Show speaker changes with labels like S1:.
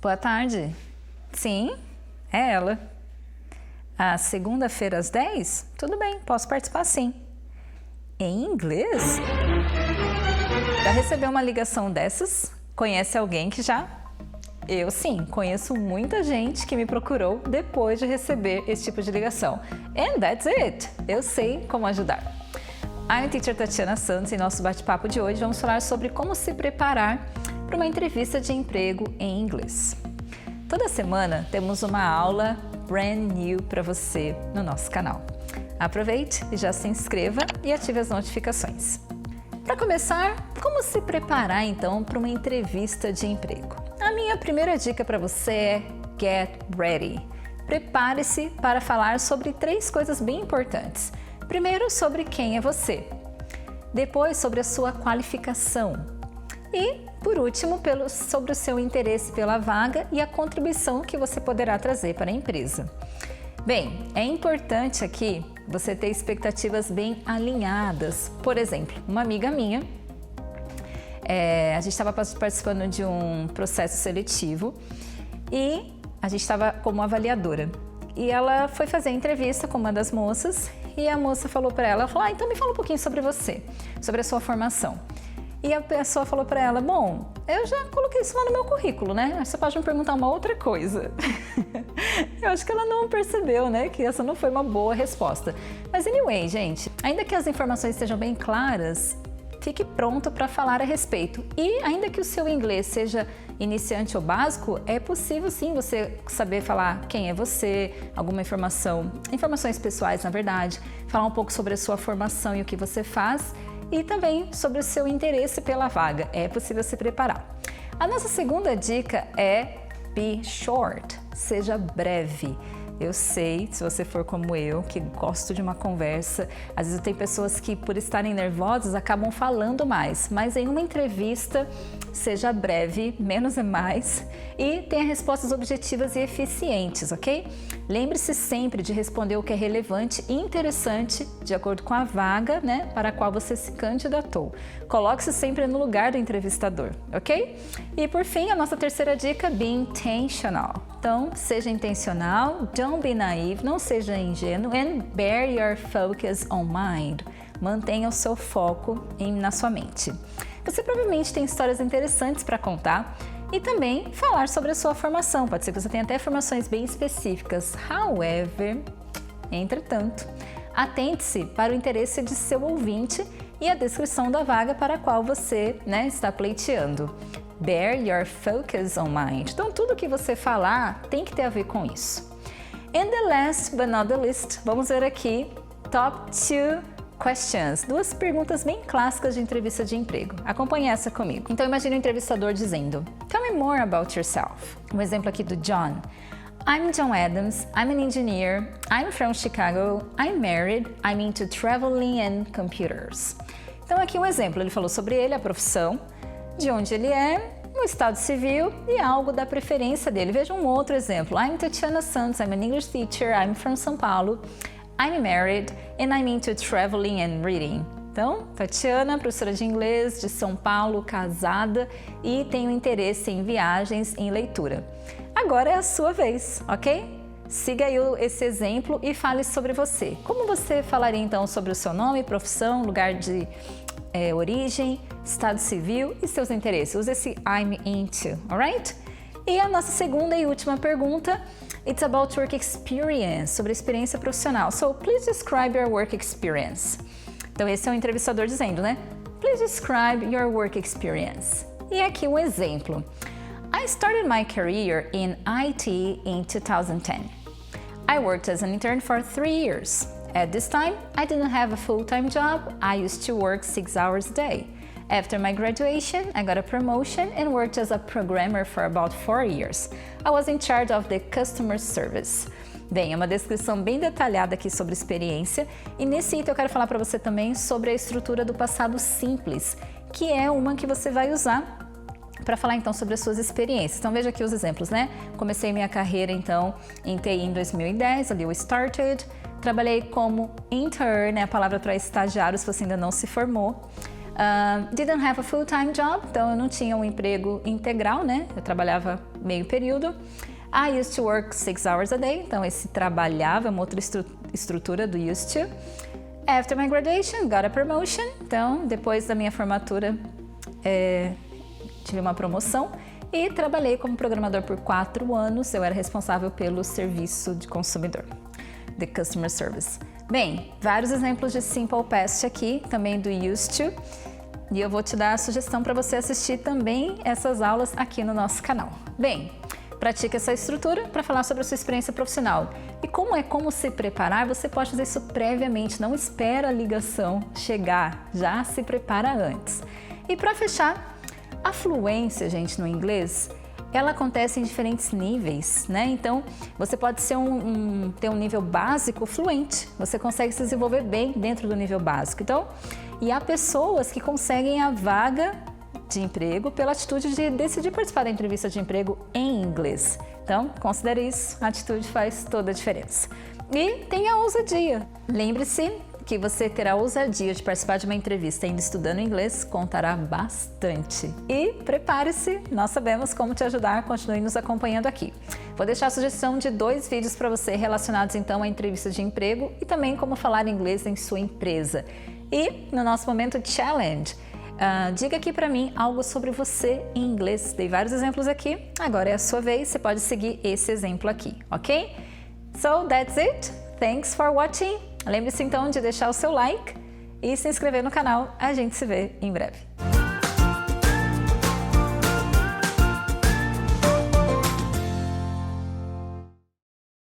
S1: Boa tarde. Sim, é ela. A segunda-feira às 10? Tudo bem, posso participar sim. Em inglês? Já recebeu uma ligação dessas? Conhece alguém que já? Eu sim, conheço muita gente que me procurou depois de receber esse tipo de ligação. And that's it! Eu sei como ajudar. I'm Teacher Tatiana Santos e em nosso bate-papo de hoje vamos falar sobre como se preparar para uma entrevista de emprego em inglês. Toda semana temos uma aula brand new para você no nosso canal. Aproveite e já se inscreva e ative as notificações. Para começar, como se preparar então para uma entrevista de emprego? A minha primeira dica para você é get ready. Prepare-se para falar sobre 3 coisas bem importantes. Primeiro, sobre quem é você. Depois, sobre a sua qualificação. E, por último, sobre o seu interesse pela vaga e a contribuição que você poderá trazer para a empresa. Bem, é importante aqui você ter expectativas bem alinhadas. Por exemplo, uma amiga minha, a gente estava participando de um processo seletivo e a gente estava como avaliadora. E ela foi fazer a entrevista com uma das moças e a moça falou para ela, então me fala um pouquinho sobre você, sobre a sua formação. E a pessoa falou para ela, bom, eu já coloquei isso lá no meu currículo, né? Você pode me perguntar uma outra coisa. Eu acho que ela não percebeu, né? Que essa não foi uma boa resposta. Mas anyway, gente, ainda que as informações estejam bem claras, fique pronto para falar a respeito. E ainda que o seu inglês seja iniciante ou básico, é possível sim você saber falar quem é você, alguma informações pessoais na verdade, falar um pouco sobre a sua formação e o que você faz, e também sobre o seu interesse pela vaga. É possível se preparar. A nossa segunda dica é be short, seja breve. Eu sei, se você for como eu, que gosto de uma conversa, às vezes tem pessoas que por estarem nervosas acabam falando mais, mas em uma entrevista, seja breve, menos é mais, e tenha respostas objetivas e eficientes, ok? Lembre-se sempre de responder o que é relevante e interessante de acordo com a vaga, né, para a qual você se candidatou. Coloque-se sempre no lugar do entrevistador, ok? E por fim, a nossa terceira dica, be intentional. Então, seja intencional, don't be naive, não seja ingênuo, and bear your focus on mind. Mantenha o seu foco na sua mente. Você provavelmente tem histórias interessantes para contar e também falar sobre a sua formação. Pode ser que você tenha até formações bem específicas. However, entretanto, atente-se para o interesse de seu ouvinte e a descrição da vaga para a qual você, está pleiteando. Bear your focus on mind. Então, tudo que você falar tem que ter a ver com isso. And the last but not the least, vamos ver aqui top 2 questions. 2 perguntas bem clássicas de entrevista de emprego. Acompanhe essa comigo. Então, imagine o entrevistador dizendo, tell me more about yourself. Um exemplo aqui do John. I'm John Adams, I'm an engineer, I'm from Chicago, I'm married, I'm into traveling and computers. Então, aqui um exemplo. Ele falou sobre ele, a profissão, de onde ele é, o estado civil e algo da preferência dele. Veja um outro exemplo. I'm Tatiana Santos, I'm an English teacher, I'm from São Paulo, I'm married and I'm into traveling and reading. Então, Tatiana, professora de inglês de São Paulo, casada e tem um interesse em viagens, em leitura. Agora é a sua vez, ok? Siga aí esse exemplo e fale sobre você. Como você falaria então sobre o seu nome, profissão, lugar de origem, estado civil e seus interesses? Use esse I'm into, alright? E a nossa segunda e última pergunta, it's about work experience, sobre a experiência profissional. So, please describe your work experience. Então, esse é o entrevistador dizendo, né? Please describe your work experience. E aqui um exemplo. I started my career in IT in 2010. I worked as an intern for 3 years. At this time, I didn't have a full-time job. I used to work 6 hours a day. After my graduation, I got a promotion and worked as a programmer for about 4 years. I was in charge of the customer service. Bem, é uma descrição bem detalhada aqui sobre experiência e nesse item eu quero falar para você também sobre a estrutura do passado simples, que é uma que você vai usar para falar então sobre as suas experiências. Então veja aqui os exemplos, né? Comecei minha carreira então em TI em 2010, ali eu started, trabalhei como intern, né? A palavra para estagiário se você ainda não se formou. Didn't have a full-time job, então eu não tinha um emprego integral, né? Eu trabalhava meio período. I used to work 6 hours a day, então esse trabalhava é uma outra estrutura do used to. After my graduation, got a promotion, então depois da minha formatura tive uma promoção e trabalhei como programador por 4 anos, eu era responsável pelo serviço de consumidor, the customer service. Bem, vários exemplos de simple past aqui, também do used to, e eu vou te dar a sugestão para você assistir também essas aulas aqui no nosso canal. Bem, pratique essa estrutura para falar sobre a sua experiência profissional. E como se preparar, você pode fazer isso previamente, não espera a ligação chegar, já se prepara antes. E para fechar, a fluência, gente, no inglês, ela acontece em diferentes níveis, né? Então, você pode ser ter um nível básico fluente, você consegue se desenvolver bem dentro do nível básico. Então, e há pessoas que conseguem a vaga de emprego pela atitude de decidir participar da entrevista de emprego em inglês. Então, considere isso, a atitude faz toda a diferença. E tenha ousadia. Lembre-se que você ter a ousadia de participar de uma entrevista ainda estudando inglês contará bastante. E prepare-se, nós sabemos como te ajudar, continue nos acompanhando aqui. Vou deixar a sugestão de 2 vídeos para você relacionados então à entrevista de emprego e também como falar inglês em sua empresa. E no nosso momento challenge, diga aqui para mim algo sobre você em inglês. Dei vários exemplos aqui, agora é a sua vez, você pode seguir esse exemplo aqui, ok? So that's it, thanks for watching. Lembre-se então de deixar o seu like e se inscrever no canal, a gente se vê em breve.